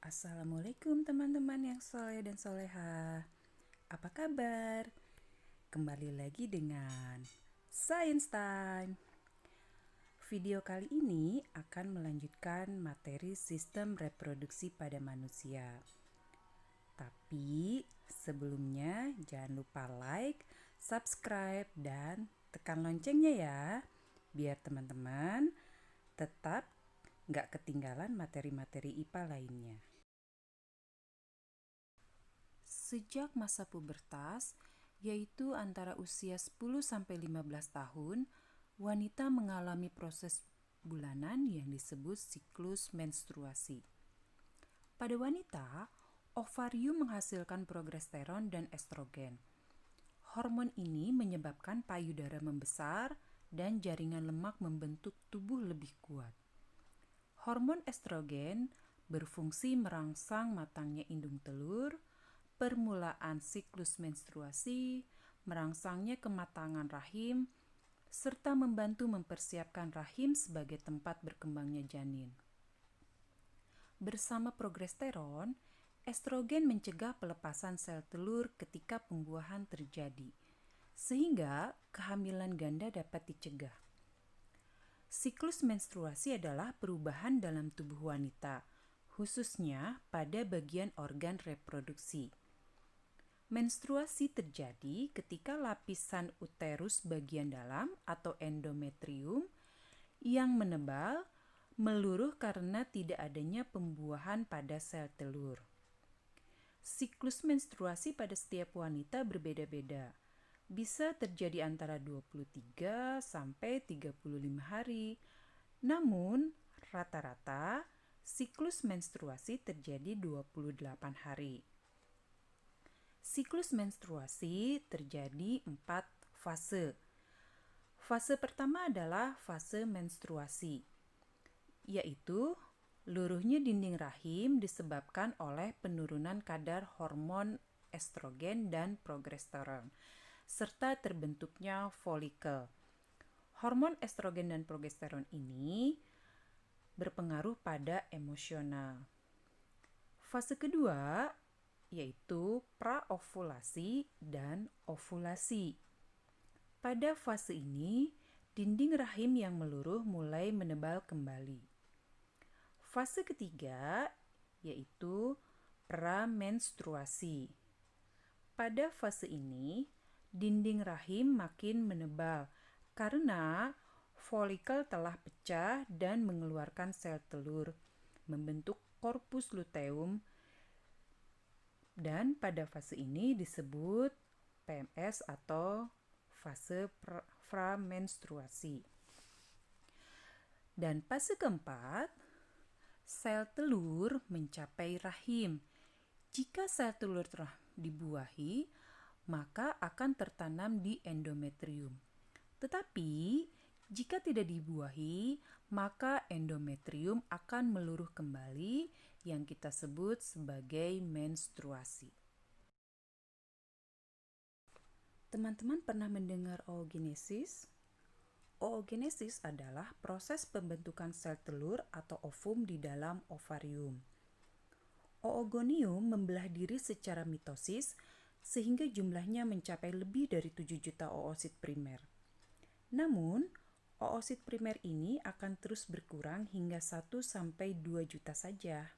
Assalamualaikum teman-teman yang soleh dan soleha. Apa kabar? Kembali lagi dengan Science Time. Video kali ini akan melanjutkan materi sistem reproduksi pada manusia. Tapi sebelumnya jangan lupa like, subscribe, dan tekan loncengnya ya. Biar teman-teman tetap gak ketinggalan materi-materi IPA lainnya. Sejak masa pubertas, yaitu antara usia 10-15 tahun, wanita mengalami proses bulanan yang disebut siklus menstruasi. Pada wanita, ovarium menghasilkan progesteron dan estrogen. Hormon ini menyebabkan payudara membesar dan jaringan lemak membentuk tubuh lebih kuat. Hormon estrogen berfungsi merangsang matangnya indung telur, permulaan siklus menstruasi, merangsangnya kematangan rahim, serta membantu mempersiapkan rahim sebagai tempat berkembangnya janin. Bersama progesteron, estrogen mencegah pelepasan sel telur ketika pembuahan terjadi, sehingga kehamilan ganda dapat dicegah. Siklus menstruasi adalah perubahan dalam tubuh wanita, khususnya pada bagian organ reproduksi. Menstruasi terjadi ketika lapisan uterus bagian dalam atau endometrium yang menebal meluruh karena tidak adanya pembuahan pada sel telur. Siklus menstruasi pada setiap wanita berbeda-beda. Bisa terjadi antara 23 sampai 35 hari. Namun, rata-rata siklus menstruasi terjadi 28 hari. Siklus menstruasi terjadi 4 fase. Fase pertama adalah fase menstruasi, yaitu luruhnya dinding rahim disebabkan oleh penurunan kadar hormon estrogen dan progesteron, serta terbentuknya folikel. Hormon estrogen dan progesteron ini berpengaruh pada emosional. Fase kedua yaitu praovulasi dan ovulasi. Pada fase ini, dinding rahim yang meluruh mulai menebal kembali. Fase ketiga yaitu pramenstruasi. Pada fase ini, dinding rahim makin menebal karena folikel telah pecah dan mengeluarkan sel telur, membentuk korpus luteum, dan pada fase ini disebut PMS atau fase pramenstruasi. Dan fase keempat, sel telur mencapai rahim. Jika sel telur telah dibuahi, maka akan tertanam di endometrium. Tetapi jika tidak dibuahi, maka endometrium akan meluruh kembali yang kita sebut sebagai menstruasi. Teman-teman pernah mendengar oogenesis? Oogenesis adalah proses pembentukan sel telur atau ovum di dalam ovarium. Oogonium membelah diri secara mitosis sehingga jumlahnya mencapai lebih dari 7 juta oosit primer. Namun, oosit primer ini akan terus berkurang hingga 1-2 juta saja.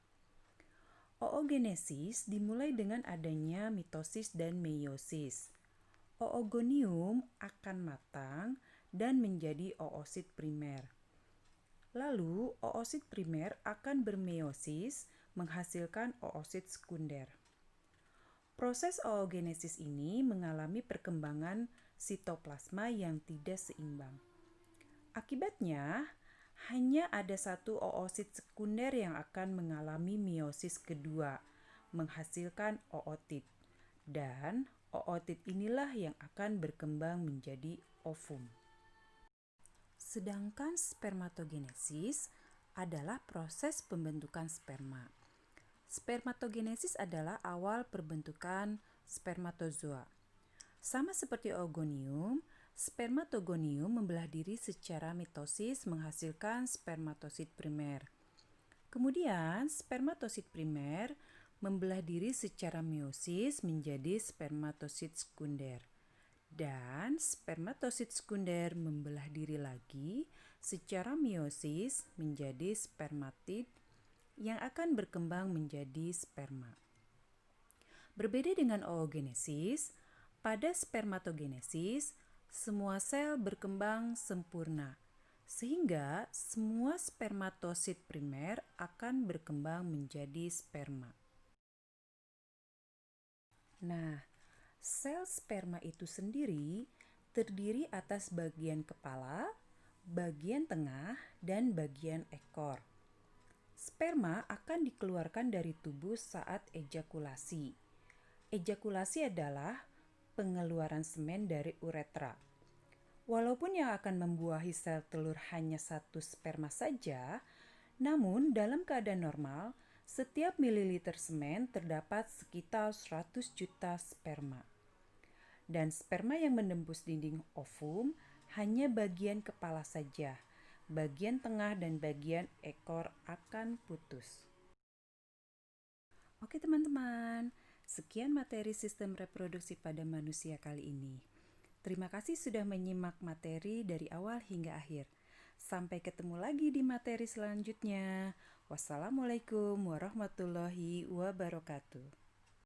Oogenesis dimulai dengan adanya mitosis dan meiosis. Oogonium akan matang dan menjadi oosit primer. Lalu, oosit primer akan bermeiosis menghasilkan oosit sekunder. Proses oogenesis ini mengalami perkembangan sitoplasma yang tidak seimbang. Akibatnya, hanya ada satu oosit sekunder yang akan mengalami meiosis kedua, menghasilkan ootit. Dan ootit inilah yang akan berkembang menjadi ovum. Sedangkan spermatogenesis adalah proses pembentukan sperma. Spermatogenesis adalah awal perbentukan spermatozoa. Sama seperti oogonium, spermatogonium membelah diri secara mitosis menghasilkan spermatosit primer. Kemudian, spermatosit primer membelah diri secara meiosis menjadi spermatosit sekunder. Dan spermatosit sekunder membelah diri lagi secara meiosis menjadi spermatid yang akan berkembang menjadi sperma. Berbeda dengan oogenesis, pada spermatogenesis, semua sel berkembang sempurna, sehingga semua spermatosit primer akan berkembang menjadi sperma. Nah, sel sperma itu sendiri terdiri atas bagian kepala, bagian tengah, dan bagian ekor. Sperma akan dikeluarkan dari tubuh saat ejakulasi. Ejakulasi adalah pengeluaran semen dari uretra. Walaupun yang akan membuahi sel telur hanya satu sperma saja, namun dalam keadaan normal, setiap mililiter semen terdapat sekitar 100 juta sperma. Dan sperma yang menembus dinding ovum hanya bagian kepala saja. Bagian tengah dan bagian ekor akan putus. Oke teman-teman, sekian materi sistem reproduksi pada manusia kali ini. Terima kasih sudah menyimak materi dari awal hingga akhir. Sampai ketemu lagi di materi selanjutnya. Wassalamualaikum warahmatullahi wabarakatuh.